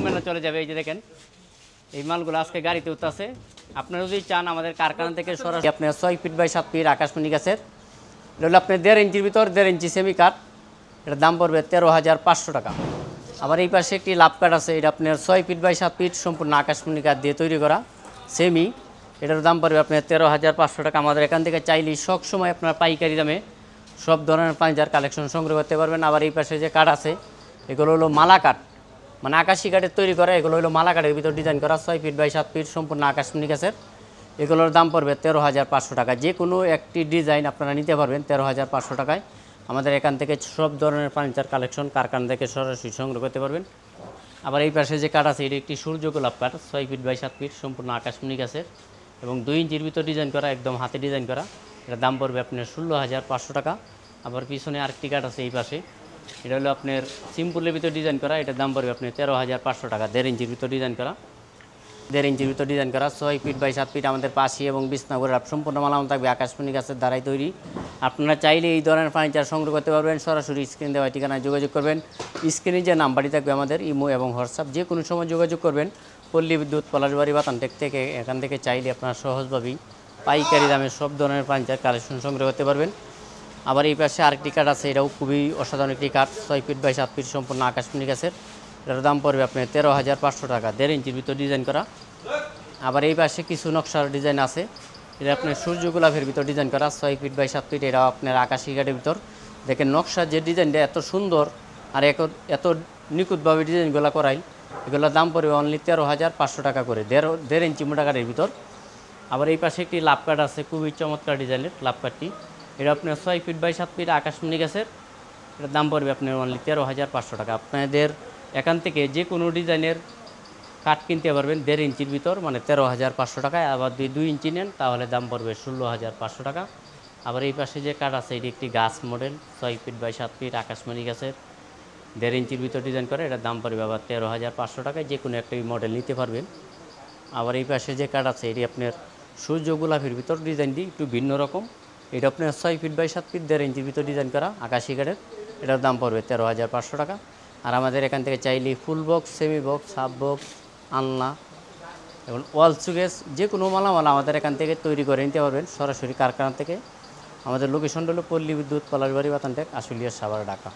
মেলা চলে যাবে। এই যে দেখেন এই মালগুলো আজকে গাড়িতে উঠতেছে। আপনারা যদি চান আমাদের কারখানা থেকে সরাসরি আপনার 6 ফিট বাই 7 ফিট আকাশমণি গাছের এটা হলো আপনার 1.5 ইঞ্চির ভিতর 1.5 ইঞ্চি সেমি কাঠ, এটার দাম পড়বে 13,500 টাকা। আবার এই পাশে একটি লাভ কাঠ আছে, এটা আপনার 6 ফিট বাই 7 ফিট সম্পূর্ণ আকাশমণি কাঠ দিয়ে তৈরি করা সেমি, এটার দাম পড়বে আপনার 13,500 টাকা। আমাদের এখান থেকে চাইলে সব সময় আপনার পাইকারি দামে সব ধরনের ফার্নিচার কালেকশন সংগ্রহ করতে পারবেন। আবার এই পাশে যে কাঠ আছে এগুলো হলো মালা কাঠ, মানে আকাশি কাঠের তৈরি করা, এগুলো হলো মালা কাঠের ভিতর ডিজাইন করা 6 ফিট বাই 7 ফিট সম্পূর্ণ আকাশমণি গাছের, এগুলোর দাম পড়বে 13,500 টাকা। যে কোনো একটি ডিজাইন আপনারা নিতে পারবেন 13,500 টাকায়। আমাদের এখান থেকে সব ধরনের ফার্নিচার কালেকশন কারখানা থেকে সরাসরি সংগ্রহ করতে পারবেন। আবার এই পাশে যে কাঠ আছে এটি একটি সূর্য গোলাপ কাঠ 6 ফিট বাই 7 ফিট সম্পূর্ণ আকাশমণি গাছের এবং 2 ইঞ্চির ভিতর ডিজাইন করা, একদম হাতে ডিজাইন করা, এটার দাম পড়বে আপনার 16,500 টাকা। আবার পিছনে আরেকটি কাঠ আছে এই পাশে, এটা হলো আপনার সিম্পলের ভিতর ডিজাইন করা, এটার দাম পড়বে আপনার 13,500 টাকা। 1.5 ইঞ্চির ভিতর ডিজাইন করা, 1.5 ইঞ্চির ভিতর ডিজাইন করা 6 ফিট বাই 7 ফিট। আমাদের পাশে এবং বিছনাগুলোর সম্পূর্ণ মালামাল থাকবে আকাশমণি গাছের দ্বারাই তৈরি। আপনারা চাইলে এই ধরনের ফার্নিচার সংগ্রহ করতে পারবেন। সরাসরি স্ক্রিন দেওয়া ঠিকানায় যোগাযোগ করবেন। স্ক্রিনে যে নাম্বারটি থাকবে আমাদের ইমো এবং হোয়াটসঅ্যাপ, যে কোনো সময় যোগাযোগ করবেন। পল্লী বিদ্যুৎ পলাশবাড়ি বাতানটেক থেকে এখান থেকে চাইলে আপনারা সহজভাবেই পাইকারি দামে সব ধরনের ফার্নিচার কালেকশন সংগ্রহ করতে পারবেন। আবার এই পাশে আরেকটি কাঠ আছে, এটাও খুবই অসাধারণ একটি কাঠ 6 ফিট বাই 7 ফিট সম্পূর্ণ আকাশমণি গাছের, এটার দাম পড়বে আপনার 13,500 টাকা। 1.5 ইঞ্চির ভিতর ডিজাইন করা। আবার এই পাশে কিছু নকশার ডিজাইন আছে, এটা আপনার সূর্য গোলাপের ভিতর ডিজাইন করা 6 ফিট বাই 7 ফিট, এটা আপনার আকাশি কাঠের ভিতর। দেখেন নকশার যে ডিজাইনটা এত সুন্দর আর এত নিখুঁতভাবে ডিজাইনগুলো করাই, এগুলোর দাম পড়বে অনলি 13,500 টাকা করে 1.5 ইঞ্চি মোটা কাঠের ভিতর। আবার এই পাশে একটি লাভ কাঠ আছে, খুবই চমৎকার ডিজাইনের লাভ কাঠটি, এটা আপনার 6 ফিট বাই 7 ফিট আকাশমণি গাছের, এটার দাম পড়বে আপনার অনলি 13,500 টাকা। আপনাদের এখান থেকে যে কোনো ডিজাইনের কাঠ কিনতে পারবেন 1.5 ইঞ্চির ভিতর, মানে 13,500 টাকায়। আবার 2 ইঞ্চি নেন তাহলে দাম পড়বে 16,500 টাকা। আবার এই পাশে যে কাঠ আছে এটি একটি গাছ মডেল 6 ফিট বাই 7 ফিট আকাশমণি গাছের, 1.5 ইঞ্চির ভিতর ডিজাইন করে, এটার দাম পড়বে আবার 13,500 টাকায়। যে কোনো একটা মডেল নিতে পারবেন। আবার এই পাশে যে কাঠ আছে এটি আপনার সূর্য গোলাপের ভিতর ডিজাইনটি একটু ভিন্ন রকম, এটা আপনার 6 ফিট বাই 7 ফিট 1.5 ইঞ্চির ভিতর ডিজাইন করা আকাশি কাঠের, এটার দাম পড়বে 13,500 টাকা। আর আমাদের এখান থেকে চাইলে full box, semi box, half box, আলনা এবং ওয়াল সুকেস যে কোনো মালামাল আমাদের এখান থেকে তৈরি করে নিতে পারবেন সরাসরি কারখানা থেকে। আমাদের লোকেশনটা হলো পল্লী বিদ্যুৎ পলাশবাড়ি বাতানটেক, আশুলিয়া, সাভার, ঢাকা।